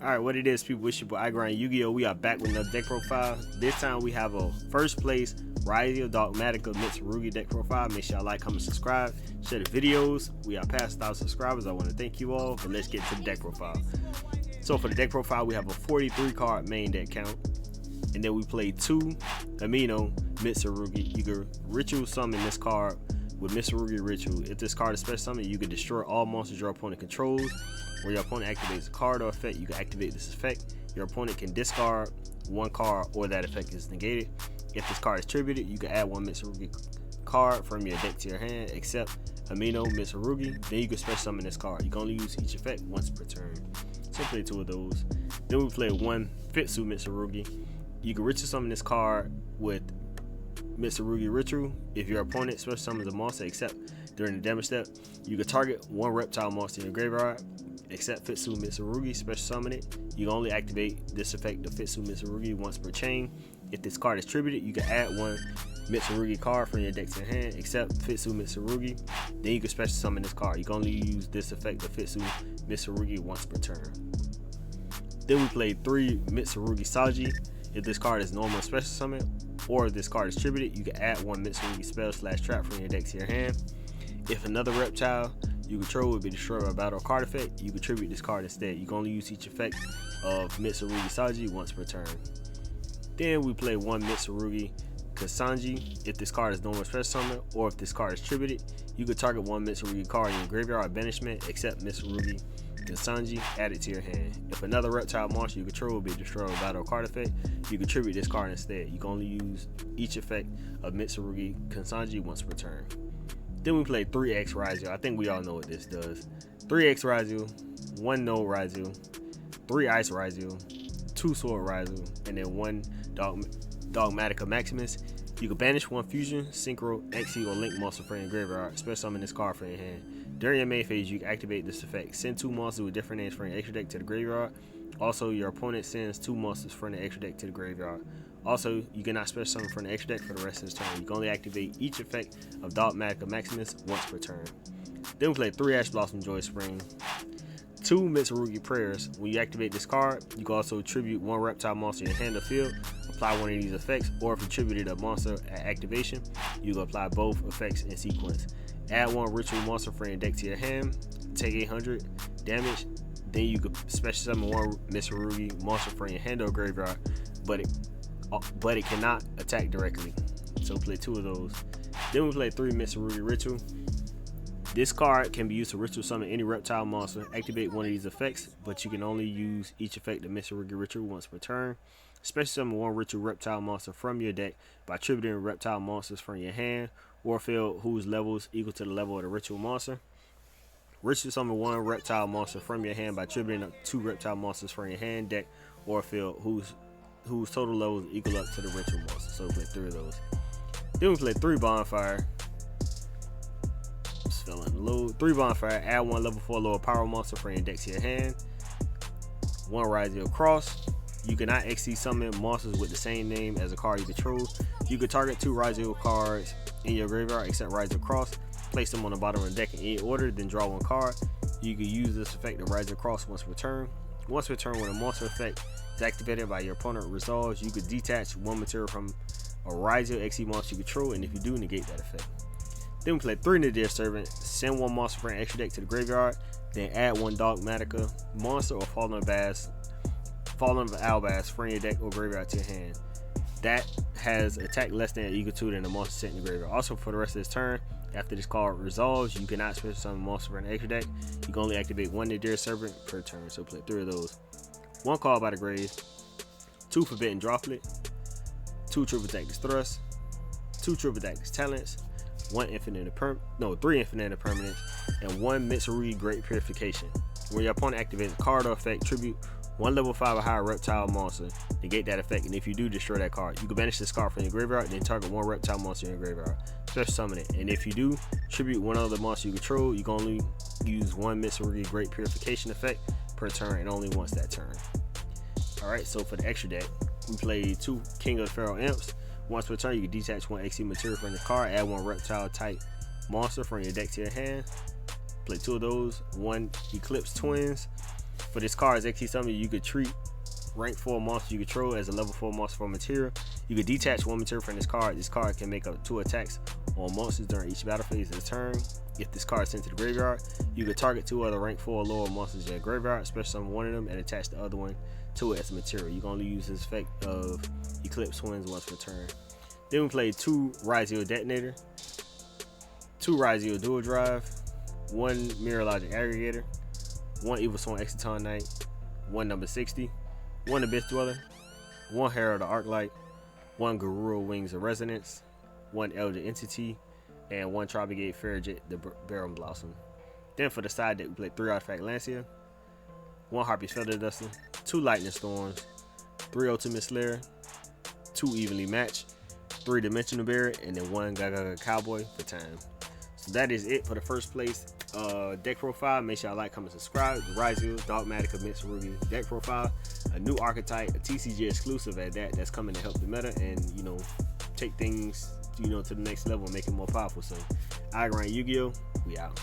Alright, what it is, people, it's your boy iGrind Yu-Gi-Oh! We are back with another deck profile. This time we have a first place Ryzeal Dogmatika Mitsurugi deck profile. Make sure y'all like, comment, subscribe, share the videos. We are past 1,000 subscribers. I want to thank you all, but let's get to the deck profile. So for the deck profile, we have a 43 card main deck count. And then we play 2 Amino Mitsurugi. You can ritual summon this card with Mitsurugi Ritual. If this card is special summon, you can destroy all monsters your opponent controls. When your opponent activates a card or effect, you can activate this effect. Your opponent can discard one card or that effect is negated. If this card is tributed, you can add one Mitsurugi card from your deck to your hand, except Amino Mitsurugi. Then you can special summon this card. You can only use each effect once per turn. So play 2 of those. Then we play 1 Fitsu Mitsurugi. You can ritual summon this card with Mitsurugi Ritual. If your opponent special summons a monster except during the damage step, you can target 1 reptile monster in your graveyard, except Fitsu Mitsurugi, special summon it. You can only activate this effect of Fitsu Mitsurugi once per chain. If this card is tributed, you can add 1 Mitsurugi card from your deck to your hand, except Fitsu Mitsurugi. Then you can special summon this card. You can only use this effect of Fitsu Mitsurugi once per turn. Then we play 3 Mitsurugi Saji. If this card is normal special summon, or if this card is tributed, you can add 1 Mitsurugi spell/trap from your deck to your hand. If another reptile you control will be destroyed by battle or card effect, you can tribute this card instead. You can only use each effect of Mitsurugi Saji once per turn. Then we play 1 Mitsurugi Kasanji. If this card is normal special summon, or if this card is tributed, you can target 1 Mitsurugi card in your graveyard or banishment, except Mitsurugi Kasanji, add it to your hand. If another reptile monster you control will be destroyed by battle or card effect, you can tribute this card instead. You can only use each effect of Mitsurugi Kasanji once per turn. Then we play 3X Ryzeal. I think we all know what this does. 3X Ryzeal, 1 Node Ryzeal, 3 Ice Ryzeal, 2 Sword Ryzeal, and then 1 Dogmatika Maximus. You can banish 1 Fusion, Synchro, XE, or Link monster from your graveyard. Special summon this card from your hand. During your main phase, you can activate this effect. Send 2 monsters with different names from your extra deck to the graveyard. Also, your opponent sends 2 monsters from the extra deck to the graveyard. Also, you cannot special summon from the extra deck for the rest of this turn. You can only activate each effect of Dogmatika Maximus once per turn. Then we play 3 Ash Blossom Joy Spring, 2 Mitsurugi Prayers. When you activate this card, you can also tribute 1 reptile monster in your hand or field, apply one of these effects, or if you tributed a monster at activation, you can apply both effects in sequence. Add 1 ritual monster from your deck to your hand, take 800 damage. Then you could special summon 1 Mitsurugi monster from your hand or graveyard, but it cannot attack directly. So play 2 of those. Then we play 3 Mitsurugi Ritual. This card can be used to ritual summon any reptile monster. Activate one of these effects, but you can only use each effect of Mitsurugi Ritual once per turn. Special summon 1 ritual reptile monster from your deck by tributing reptile monsters from your hand or field whose level is equal to the level of the ritual monster. Ritual summon 1 reptile monster from your hand by tributing 2 reptile monsters from your hand, deck, or field whose total level is equal up to the ritual monster. So we play 3 of those. Then we play 3 Bonfire. Just feeling low. 3 Bonfire. Add 1 level 4 lower power monster from your deck to your hand. 1 Ryzeal Cross. You cannot XC summon monsters with the same name as a card you control. You can target 2 Ryzeal cards in your graveyard except Ryzeal Cross. Place them on the bottom of the deck in any order, then draw 1 card. You can use this effect of Ryzeal Cross once per turn. Once per turn, when a monster effect is activated by your opponent resolves, you could detach 1 material from a Ryzeal XE monster you control, and if you do, negate that effect. Then we play 3 Nadir Servant. Send 1 monster from an extra deck to the graveyard, then add 1 Dogmatika monster or Fallen of Albaz from your deck or graveyard to your hand. That has attack less than or equal to than the monster set in the graveyard. Also, for the rest of this turn, after this card resolves, you cannot special summon a monster from an extra deck. You can only activate 1 Nadir Servant per turn. So play 3 of those. 1 Call by the Grave, 2 Forbidden Droplet, 2 Triple Tactics Thrust, 2 Triple Tactics Talents, 3 Infinite Impermanence, and 1 Mitsurugi Great Purification. When your opponent activates a card or effect, tribute 1 level 5 or higher reptile monster, negate that effect, and if you do, destroy that card. You can banish this card from your graveyard, then target 1 reptile monster in your graveyard. Special summon it, and if you do, tribute 1 other monster you control. You can only use 1 Mitsurugi Great Purification effect per turn, and only once that turn. Alright, so for the extra deck, we play 2 King of the Feral Imps. Once per turn, you can detach 1 XE material from the card, add 1 reptile type monster from your deck to your hand. Play 2 of those. 1 Eclipse Twins. For this card's XT summon, you could treat rank 4 monster you control as a level 4 monster for material. You can detach one material from this card. This card can make up 2 attacks on monsters during each battle phase of the turn. If this card is sent to the graveyard, you can target 2 other rank 4 or lower monsters in the graveyard, special summon one of them, and attach the other one to it as a material. You can only use this effect of Eclipse Winds once per turn. Then we played 2 Ryzeal Detonator, 2 Ryzeal Dual Drive, 1 Mirror Logic Aggregator, 1 Evil Sworn Exciton Knight, 1 number 60, 1 Abyss Dweller, 1 Herald of Arclight, 1 Garura Wings of Resonance, 1 Elder Entity, and 1 Tribegate Fairjet the Baron Blossom. Then for the side deck, we played 3 Artifact Lancia, 1 Harpy's Feather Duster, 2 Lightning Storms, 3 Ultimate Slayer, 2 Evenly Matched, 3 Dimensional Barrier, and then 1 Gaga Cowboy for time. So that is it for the first place deck profile. Make sure y'all like, comment, subscribe. The Ryzeal Dogmatika Mitsurugi deck profile, a new archetype, a TCG exclusive at that, that's coming to help the meta and, you know, take things, you know, to the next level and make it more powerful. So I grind Yu-Gi-Oh, we out.